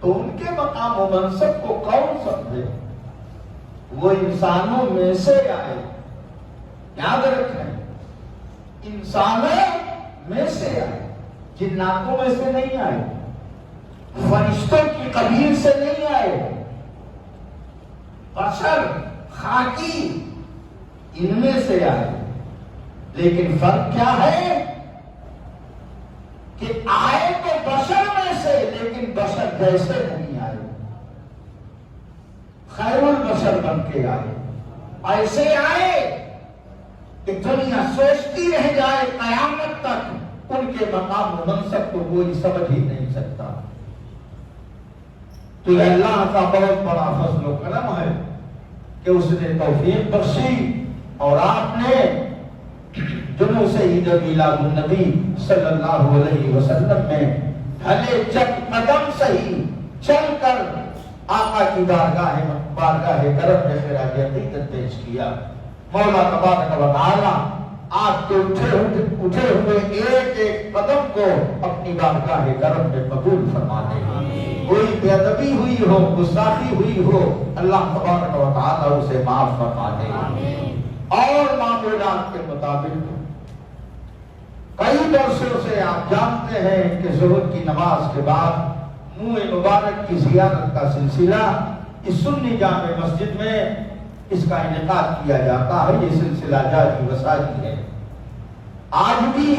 تو ان کے مقام و منصب کو کون سمجھے؟ وہ انسانوں میں سے آئے، یاد رکھیں، انسانوں میں سے آئے، جناتوں میں سے نہیں آئے، فرشتوں کی قبیل سے نہیں آئے، بشر خاکی ان میں سے آئے۔ لیکن فرق کیا ہے کہ آئے تو بشر میں سے، لیکن بشر جیسے نہیں آئے، خیر البشر بن کے آئے، ایسے آئے کہ دنیا سوچتی رہ جائے قیامت تک ان کے مقام و منصب کو کوئی سمجھ ہی نہیں سکتا۔ تو یہ اللہ کا بہت بڑا فضل و کرم ہے کہ اس نے توفیق بخشی اور آپ نے جلوس عید میلاد النبی صلی اللہ علیہ وسلم میں بھلے چند قدم صحیح چل کر آقا کی بارگاہ کرم میں خراج عقیدت پیش کیا۔ مولا تبارک و تعالی آپ کے اٹھے ہوئے ایک ایک قدم کو اپنی بارگاہ کرم میں قبول فرما دے۔ کوئی بے ادبی ہوئی ہو، گستاخی ہوئی ہو، اللہ تبارک و تعالی اسے معاف فرما دے۔ اور معمولات کے مطابق کئی برسوں سے آپ جانتے ہیں کہ ظہر کی نماز کے بعد منہ مبارک کی زیارت کا سلسلہ اس سنی جامع مسجد میں اس کا انعقاد کیا جاتا ہے۔ یہ سلسلہ جاری وساری ہے۔ آج بھی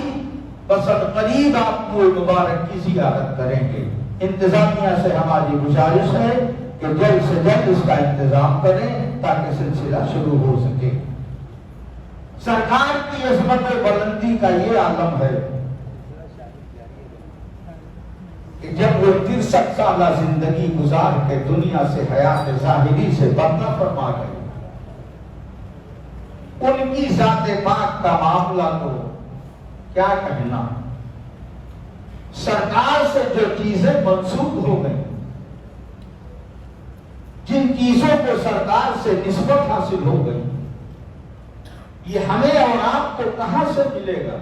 بس قریب آپ منہ مبارک کی زیارت کریں گے۔ انتظامیہ سے ہماری گزارش ہے کہ جلد سے جلد اس کا انتظام کریں تاکہ سلسلہ شروع ہو سکے۔ سرکار کی عظمت و بلندی کا یہ عالم ہے کہ جب وہ 63 سالہ زندگی گزار کے دنیا سے حیات ظاہری سے پردہ فرما گئے، ان کی ذات پاک کا معاملہ تو کیا کہنا، سرکار سے جو چیزیں منسوخ ہو گئی، جن چیزوں کو سرکار سے نسبت حاصل ہو گئی، یہ ہمیں اور آپ کو کہاں سے ملے گا؟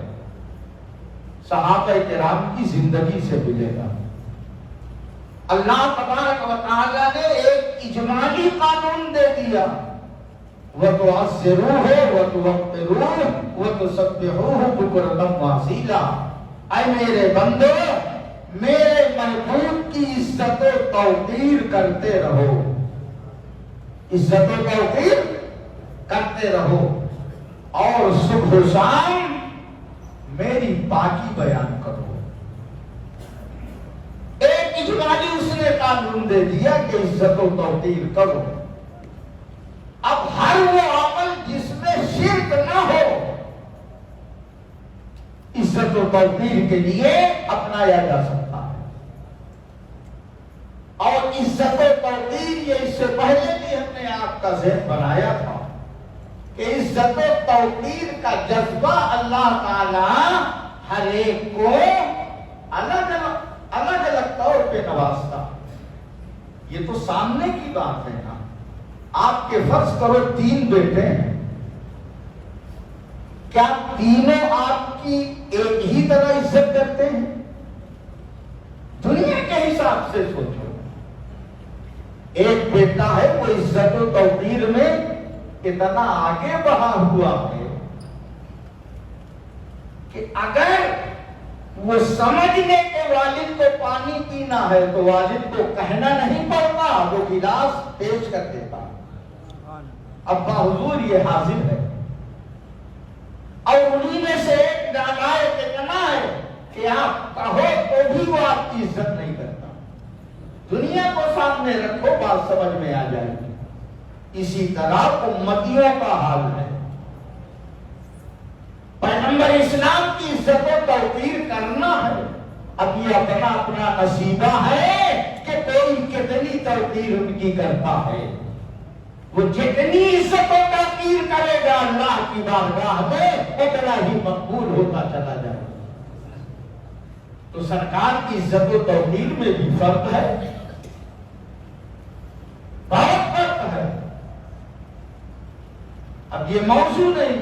صحابہ کرام کی زندگی سے ملے گا۔ اللہ تبارک و تعالی نے ایک اجمالی قانون دے دیا، وَتُعَزِّرُوهُ وَتُوَقِّرُوهُ وَتُسَبِّحُوهُ بُكْرَةً وَأَصِيلًا۔ اے میرے بندو، میرے محبوب کی عزت و توقیر کرتے رہو، عزت و توقیر کرتے رہو، اور صبح و شام میری پاکی بیان کرو۔ ایک اجمالی اس نے قانون دے دیا کہ عزت و توقیر کرو۔ اب ہر وہ عمل جس میں شرک نہ ہو عزت و توقیر کے لیے اپنایا جا سکتا ہے۔ اور عزت و توقیر یہ اس سے پہلے بھی ہم نے آپ کا ذہن بنایا تھا کہ عزت و توقیر کا جذبہ اللہ تعالی ہر ایک کو الگ الگ طور پہ نوازتا۔ یہ تو سامنے کی بات ہے نا۔ آپ کے فرض کرو 3 بیٹے ہیں، کیا تینوں آپ کی ایک ہی طرح عزت کرتے ہیں؟ دنیا کے حساب سے سوچو، ایک بیٹا ہے وہ عزت و توقیر میں اتنا آگے بڑھا ہوا ہے کہ اگر وہ سمجھ لے کہ والد کو پانی پینا ہے تو والد کو کہنا نہیں پڑتا، وہ گلاس پیش کر دیتا، ابا حضور یہ حاضر ہے۔ اور انہی میں سے ایک نالائق اتنا ہے کہ آپ کہو تو بھی وہ آپ کی عزت نہیں کرتا۔ دنیا کو سامنے رکھو، بات سمجھ میں آ جائے گی۔ اسی طرح امتیوں کا حال ہے۔ پیغمبر اسلام کی عزت و توقیر کرنا ہے، اب یہ اپنا اپنا نصیبہ ہے کہ کوئی کتنی توقیر ان کی کرتا ہے۔ وہ جتنی عزت و توقیر کرے گا اللہ کی بارگاہ میں اتنا ہی مقبول ہوتا چلا جائے گا۔ تو سرکار کی عزت و توقیر میں بھی فرق ہے، بہت فرق ہے۔ اب یہ موضوع نہیں